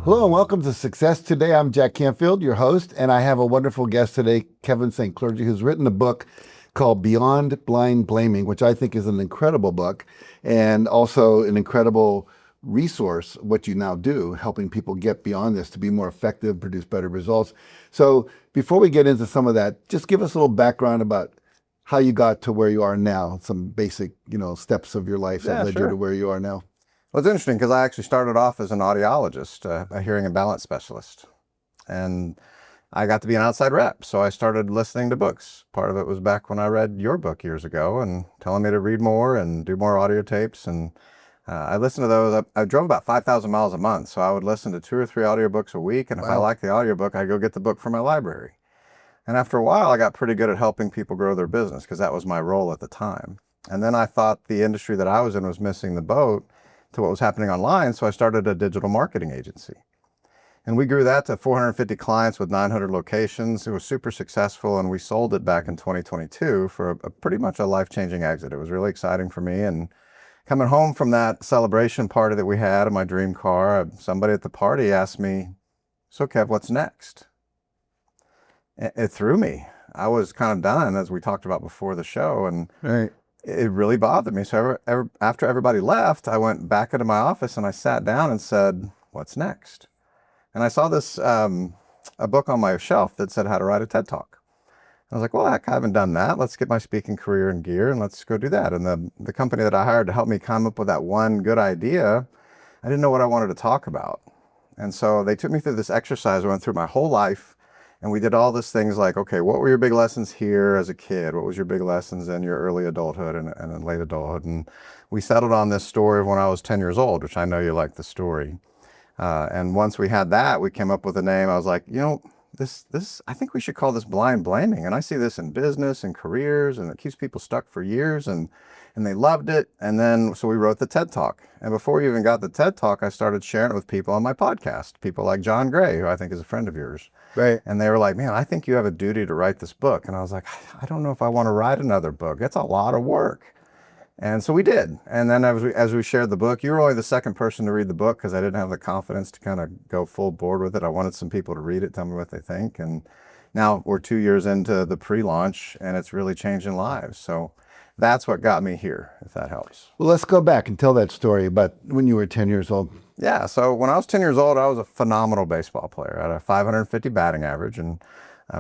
Hello and welcome to Success Today. I'm Jack Canfield, your host, and I have a wonderful guest today, Kevin St Clergy, who's written a book called Beyond Blind Blaming, which I think is an incredible book and also an incredible resource, what you now do, helping people get beyond this to be more effective, produce better results. So before we get into some of that, just give us a little background about how you got to where you are now, some basic, steps of your life that led you to where you are now. Well, it's interesting because I actually started off as an audiologist, a hearing and balance specialist. And I got to be an outside rep, so I started listening to books. Part of it was back when I read your book years ago and telling me to read more and do more audio tapes. And I listened to those. I drove about 5,000 miles a month, so I would listen to 2 or 3 audiobooks a week. And if I liked the audiobook, I'd go get the book from my library. And after a while, I got pretty good at helping people grow their business because that was my role at the time. And then I thought the industry that I was in was missing the boat to what was happening online, so I started a digital marketing agency. And we grew that to 450 clients with 900 locations. It was super successful, and we sold it back in 2022 for a pretty much a life-changing exit. It was really exciting for me, and coming home from that celebration party that we had in my dream car, somebody at the party asked me, "So Kev, what's next?" It threw me. I was kind of done, as we talked about before the show, and it really bothered me. So after everybody left, I went back into my office and I sat down and said, "What's next?" And I saw this, a book on my shelf that said how to write a TED Talk. I was like, well, heck, I haven't done that. Let's get my speaking career in gear and let's go do that. And the company that I hired to help me come up with that one good idea, I didn't know what I wanted to talk about. And so they took me through this exercise. I went through my whole life. And we did all these things like, okay, what were your big lessons here as a kid? What was your big lessons in your early adulthood and in late adulthood? And we settled on this story of when I was 10 years old, which I know you like the story. And once we had that, we came up with a name. I was like, I think we should call this blind blaming. And I see this in business and careers, and it keeps people stuck for years. And they loved it. And then, so we wrote the TED Talk. And before we even got the TED Talk, I started sharing it with people on my podcast, people like John Gray, who I think is a friend of yours. Right. And they were like, "Man, I think you have a duty to write this book." And I was like, "I don't know if I want to write another book. It's a lot of work." And so we did. And then as we shared the book, you were only the second person to read the book because I didn't have the confidence to kind of go full board with it. I wanted some people to read it, tell me what they think. And now we're 2 years into the pre-launch and it's really changing lives. So that's what got me here, if that helps. Well, let's go back and tell that story about when you were 10 years old. Yeah, so when I was 10 years old, I was a phenomenal baseball player. I had a 550 batting average. And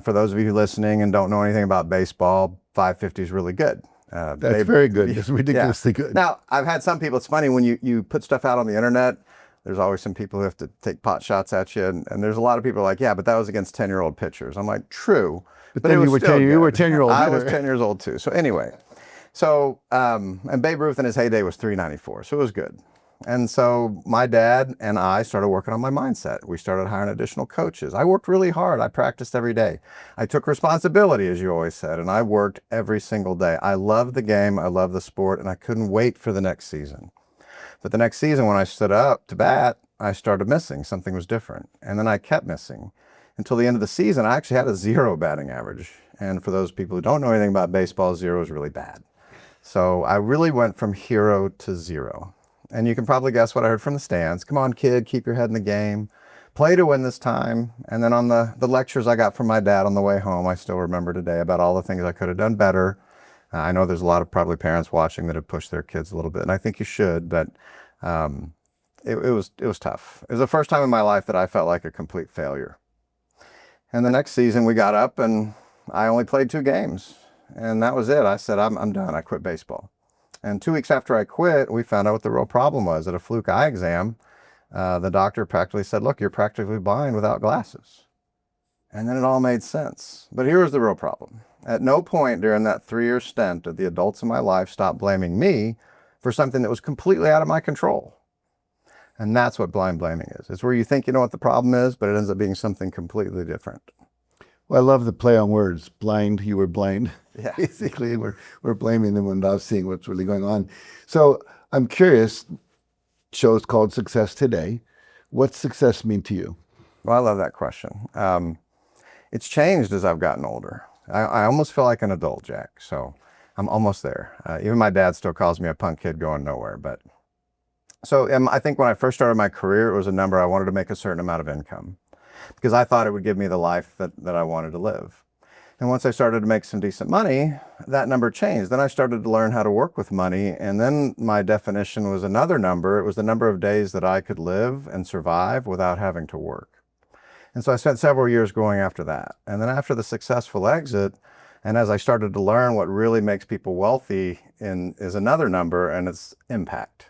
for those of you listening and don't know anything about baseball, 550 is really good. That's very good. It's ridiculously good. Now, I've had some people, it's funny, when you put stuff out on the internet, there's always some people who have to take pot shots at you. And there's a lot of people like, yeah, but that was against 10-year-old pitchers. I'm like, true. But then you were 10-year-old. I was 10 years old too. So anyway, and Babe Ruth in his heyday was 394. So it was good. And so my dad and I started working on my mindset. We started hiring additional coaches. I worked really hard. I practiced every day. I took responsibility, as you always said, and I worked every single day. I loved the game. I loved the sport, and I couldn't wait for the next season. But the next season, when I stood up to bat, I started missing. Something was different. And then I kept missing until the end of the season. I actually had a 0 batting average. And for those people who don't know anything about baseball, 0 is really bad. So I really went from hero to 0. And you can probably guess what I heard from the stands. "Come on, kid, keep your head in the game. Play to win this time." And then on the lectures I got from my dad on the way home, I still remember today about all the things I could have done better. I know there's a lot of probably parents watching that have pushed their kids a little bit, and I think you should, but it was tough. It was the first time in my life that I felt like a complete failure. And the next season we got up and I only played 2 games, and that was it. I said, I'm done. I quit baseball. And 2 weeks after I quit, we found out what the real problem was. At a fluke eye exam, the doctor practically said, "Look, you're practically blind without glasses." And then it all made sense. But here was the real problem. At no point during that 3-year stint did the adults in my life stop blaming me for something that was completely out of my control. And that's what blind blaming is. It's where you think you know what the problem is, but it ends up being something completely different. Well, I love the play on words. Blind, you were blind. Yeah. Basically, we're blaming them without seeing what's really going on. So I'm curious, show's called Success Today. What's success mean to you? Well, I love that question. It's changed as I've gotten older. I almost feel like an adult, Jack. So I'm almost there. Even my dad still calls me a punk kid going nowhere. But So I think when I first started my career, it was a number I wanted to make a certain amount of income because I thought it would give me the life that I wanted to live. And once I started to make some decent money, that number changed. Then I started to learn how to work with money. And then my definition was another number. It was the number of days that I could live and survive without having to work. And so I spent several years going after that. And then after the successful exit, and as I started to learn what really makes people wealthy is another number, and it's impact.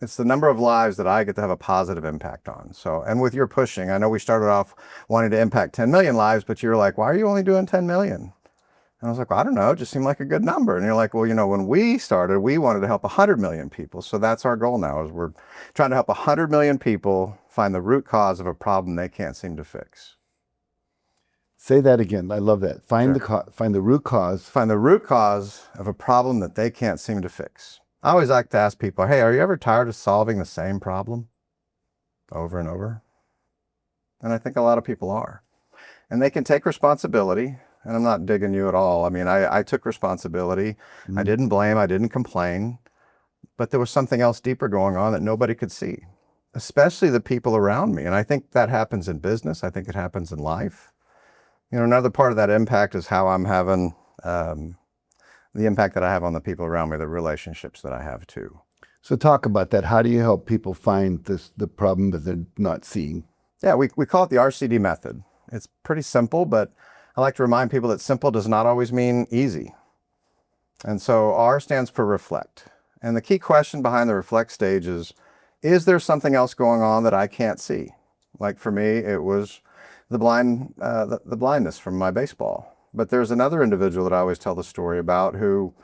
It's the number of lives that I get to have a positive impact on. So, and with your pushing, I know we started off wanting to impact 10 million lives, but you're like, why are you only doing 10 million? And I was like, well, I don't know, it just seemed like a good number. And you're like, well, you know, when we started, we wanted to help 100 million people. So that's our goal now, is we're trying to help 100 million people find the root cause of a problem they can't seem to fix. Say that again. I love that. Find Sure. find the root cause. Find the root cause of a problem that they can't seem to fix. I always like to ask people, hey, are you ever tired of solving the same problem over and over? And I think a lot of people are. And they can take responsibility. And I'm not digging you at all. I mean, I took responsibility. I didn't blame. I didn't complain. But there was something else deeper going on that nobody could see, especially the people around me. And I think that happens in business. I think it happens in life. You know, another part of that impact is how I'm having the impact that I have on the people around me, the relationships that I have too. So talk about that. How do you help people find the problem that they're not seeing? Yeah, we call it the RCD Method. It's pretty simple, but I like to remind people that simple does not always mean easy. And so R stands for reflect. And the key question behind the reflect stage is there something else going on that I can't see? Like for me, it was the blindness from my baseball. But there's another individual that I always tell the story about who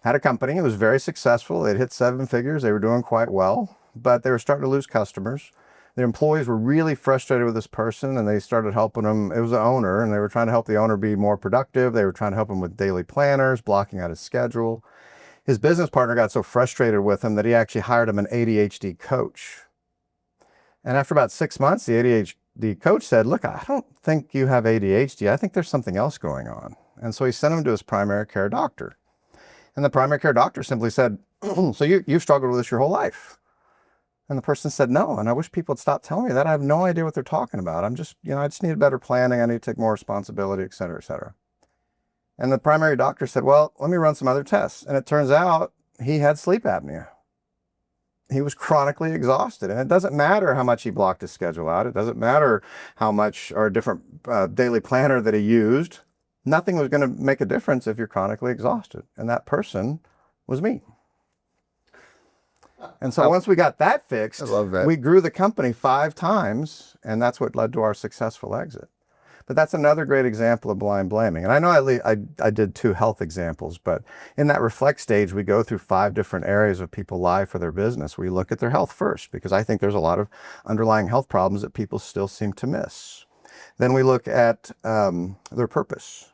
had a company. It was very successful. They'd hit 7 figures. They were doing quite well, but they were starting to lose customers. Their employees were really frustrated with this person, and they started helping them. It was the owner, and they were trying to help the owner be more productive. They were trying to help him with daily planners, blocking out his schedule. His business partner got so frustrated with him that he actually hired him an ADHD coach. And after about 6 months, the ADHD coach said, look, I don't think you have ADHD. I think there's something else going on. And so he sent him to his primary care doctor. And the primary care doctor simply said, so you've struggled with this your whole life? And the person said, no. And I wish people would stop telling me that. I have no idea what they're talking about. I'm just, I just need better planning. I need to take more responsibility, et cetera, et cetera. And the primary doctor said, well, let me run some other tests. And it turns out he had sleep apnea. He was chronically exhausted. And it doesn't matter how much he blocked his schedule out. It doesn't matter how much or a different daily planner that he used. Nothing was going to make a difference if you're chronically exhausted. And that person was me. And so once we got that fixed, I love that. we grew the company 5 times, and that's what led to our successful exit. But that's another great example of blind blaming. And I know I did 2 health examples, but in that reflect stage, we go through 5 different areas of people's life for their business. We look at their health first, because I think there's a lot of underlying health problems that people still seem to miss. Then we look at their purpose.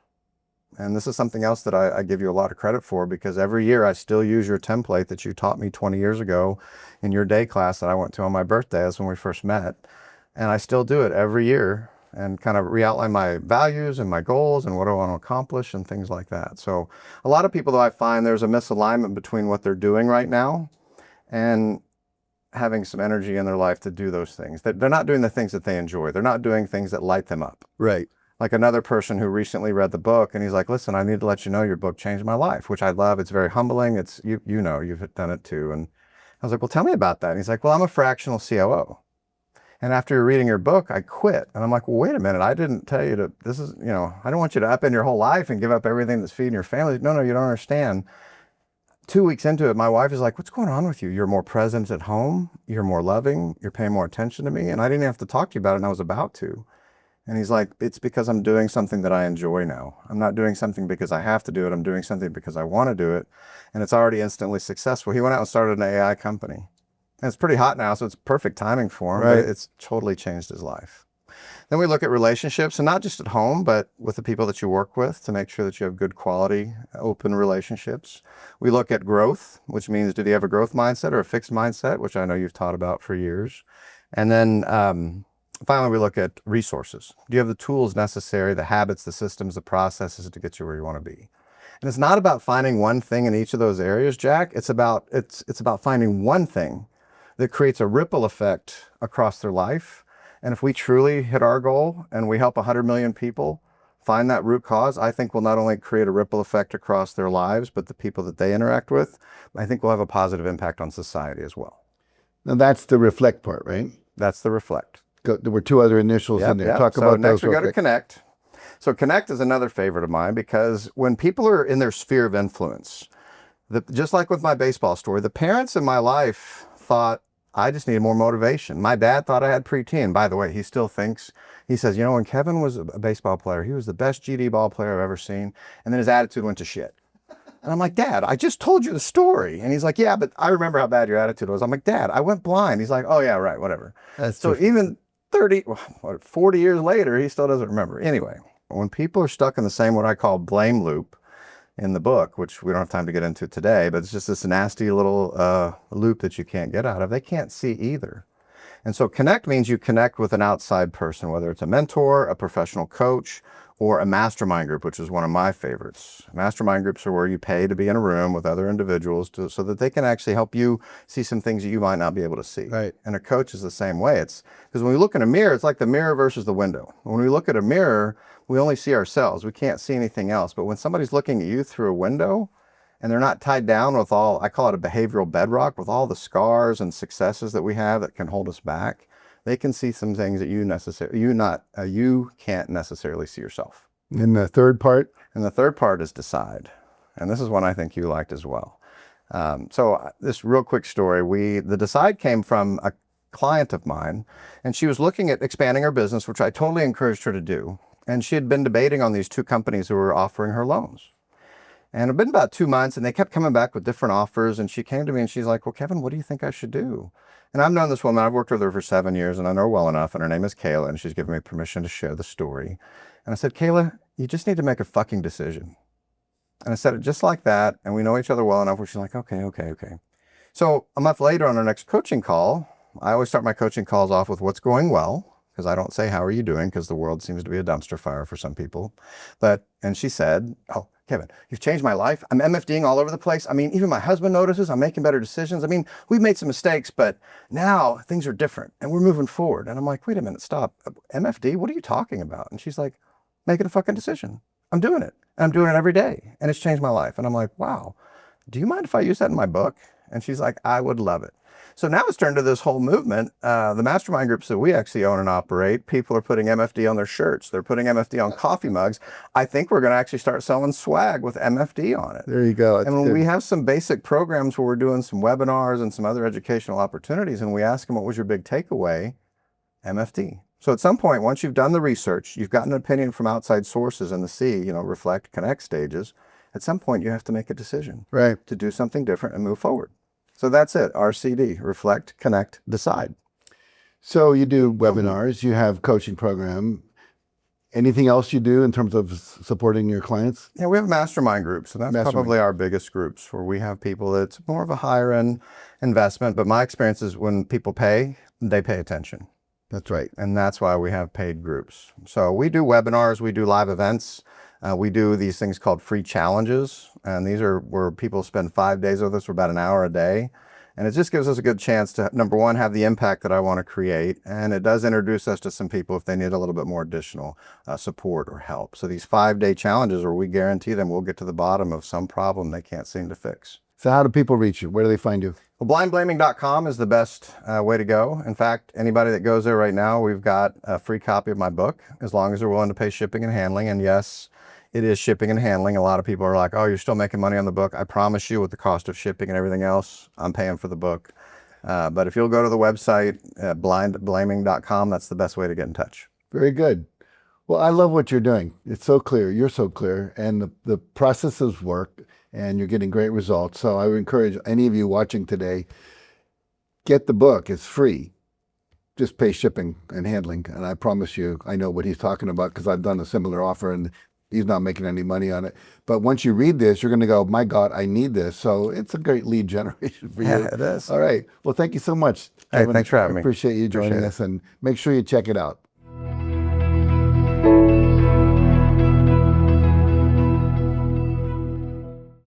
And this is something else that I give you a lot of credit for, because every year I still use your template that you taught me 20 years ago in your day class that I went to on my birthday. That's when we first met. And I still do it every year and kind of re-outline my values and my goals and what I want to accomplish and things like that. So a lot of people, though, I find there's a misalignment between what they're doing right now and having some energy in their life to do those things. They're not doing the things that they enjoy. They're not doing things that light them up. Right. Like another person who recently read the book, and he's like, listen, I need to let you know your book changed my life, which I love. It's very humbling. It's, you know, you've done it too. And I was like, well, tell me about that. And he's like, well, I'm a fractional COO. And after reading your book, I quit. And I'm like, well, wait a minute. I didn't tell you to, this is, I don't want you to upend your whole life and give up everything that's feeding your family. No, you don't understand. 2 weeks into it, my wife is like, what's going on with you? You're more present at home. You're more loving. You're paying more attention to me. And I didn't have to talk to you about it, and I was about to. And he's like, it's because I'm doing something that I enjoy now. I'm not doing something because I have to do it. I'm doing something because I want to do it. And it's already instantly successful. He went out and started an AI company. And it's pretty hot now, so it's perfect timing for him. Right. But it's totally changed his life. Then we look at relationships, and not just at home, but with the people that you work with, to make sure that you have good quality, open relationships. We look at growth, which means, do you have a growth mindset or a fixed mindset, which I know you've taught about for years. And then finally, we look at resources. Do you have the tools necessary, the habits, the systems, the processes to get you where you want to be? And it's not about finding one thing in each of those areas, Jack. It's about finding one thing that creates a ripple effect across their life. And if we truly hit our goal and we help 100 million people find that root cause, I think we'll not only create a ripple effect across their lives, but the people that they interact with, I think we'll have a positive impact on society as well. Now that's the reflect part, right? That's the reflect. There were two other initials in there. Talk about next those. We go to connect. So connect is another favorite of mine, because when people are in their sphere of influence, just like with my baseball story, the parents in my life thought I just needed more motivation. My dad thought I had preteen. By the way, he still thinks, he says, you know, when Kevin was a baseball player, he was the best GD ball player I've ever seen. And then his attitude went to shit. And I'm like, Dad, I just told you the story. And he's like, yeah, but I remember how bad your attitude was. I'm like, Dad, I went blind. He's like, oh yeah, right, whatever. So even 40 years later, he still doesn't remember. Anyway, when people are stuck in the same, what I call blame loop in the book, which we don't have time to get into today, but it's just this nasty little loop that you can't get out of, they can't see either. And so connect means you connect with an outside person, whether it's a mentor, a professional coach, or a mastermind group, which is one of my favorites. Mastermind groups are where you pay to be in a room with other individuals so that they can actually help you see some things that you might not be able to see. Right. And a coach is the same way. It's because when we look in a mirror, it's like the mirror versus the window. When we look at a mirror, we only see ourselves. We can't see anything else. But when somebody's looking at you through a window and they're not tied down with all, I call it a behavioral bedrock, with all the scars and successes that we have that can hold us back, they can see some things that you can't necessarily see yourself. And the third part? And the third part is decide. And this is one I think you liked as well. So this real quick story, the decide came from a client of mine, and she was looking at expanding her business, which I totally encouraged her to do. And she had been debating on these two companies who were offering her loans. And it had been about 2 months, and they kept coming back with different offers. And she came to me and she's like, well, Kevin, what do you think I should do? And I've known this woman. I've worked with her for 7 years, and I know her well enough. And her name is Kayla, and she's given me permission to share the story. And I said, Kayla, you just need to make a fucking decision. And I said it just like that. And we know each other well enough where she's like, okay. So a month later on our next coaching call, I always start my coaching calls off with what's going well, because I don't say, how are you doing? Because the world seems to be a dumpster fire for some people. And she said, oh, Kevin, you've changed my life. I'm MFDing all over the place. I mean, even my husband notices I'm making better decisions. I mean, we've made some mistakes, but now things are different and we're moving forward. And I'm like, wait a minute, stop. MFD, what are you talking about? And she's like, making a fucking decision. I'm doing it. And I'm doing it every day. And it's changed my life. And I'm like, wow, do you mind if I use that in my book? And she's like, I would love it. So now it's turned to this whole movement. The mastermind groups that we actually own and operate, people are putting MFD on their shirts. They're putting MFD on coffee mugs. I think we're going to actually start selling swag with MFD on it. There you go. That's and when good. we have some basic programs where we're doing some webinars and some other educational opportunities, and we ask them, what was your big takeaway? MFD. So at some point, once you've done the research, you've gotten an opinion from outside sources in the C, reflect, connect stages, at some point you have to make a decision to do something different and move forward. So that's it. RCD, reflect, connect, decide. So you do webinars, you have coaching program. Anything else you do in terms of supporting your clients? Yeah, we have mastermind groups, and that's probably our biggest groups, where we have people that's more of a higher end investment. But my experience is when people pay, they pay attention. That's right. And that's why we have paid groups. So we do webinars, we do live events. We do these things called free challenges. And these are where people spend 5 days with us for about an hour a day. And it just gives us a good chance to, number one, have the impact that I want to create. And it does introduce us to some people if they need a little bit more additional support or help. So these 5-day challenges where we guarantee them we'll get to the bottom of some problem they can't seem to fix. So how do people reach you? Where do they find you? Well, blindblaming.com is the best way to go. In fact, anybody that goes there right now, we've got a free copy of my book, as long as they're willing to pay shipping and handling. And yes, it is shipping and handling. A lot of people are like, oh, you're still making money on the book. I promise you, with the cost of shipping and everything else, I'm paying for the book. But if you'll go to the website, blindblaming.com, that's the best way to get in touch. Very good. Well, I love what you're doing. It's so clear. You're so clear. And the processes work, and you're getting great results. So I would encourage any of you watching today, get the book. It's free. Just pay shipping and handling. And I promise you, I know what he's talking about, because I've done a similar offer and he's not making any money on it. But once you read this, you're going to go, my God, I need this. So it's a great lead generation for you. Yeah, it is. All right. Well, thank you so much, Hey, Kevin. thanks for having me. I appreciate you joining us, and make sure you check it out.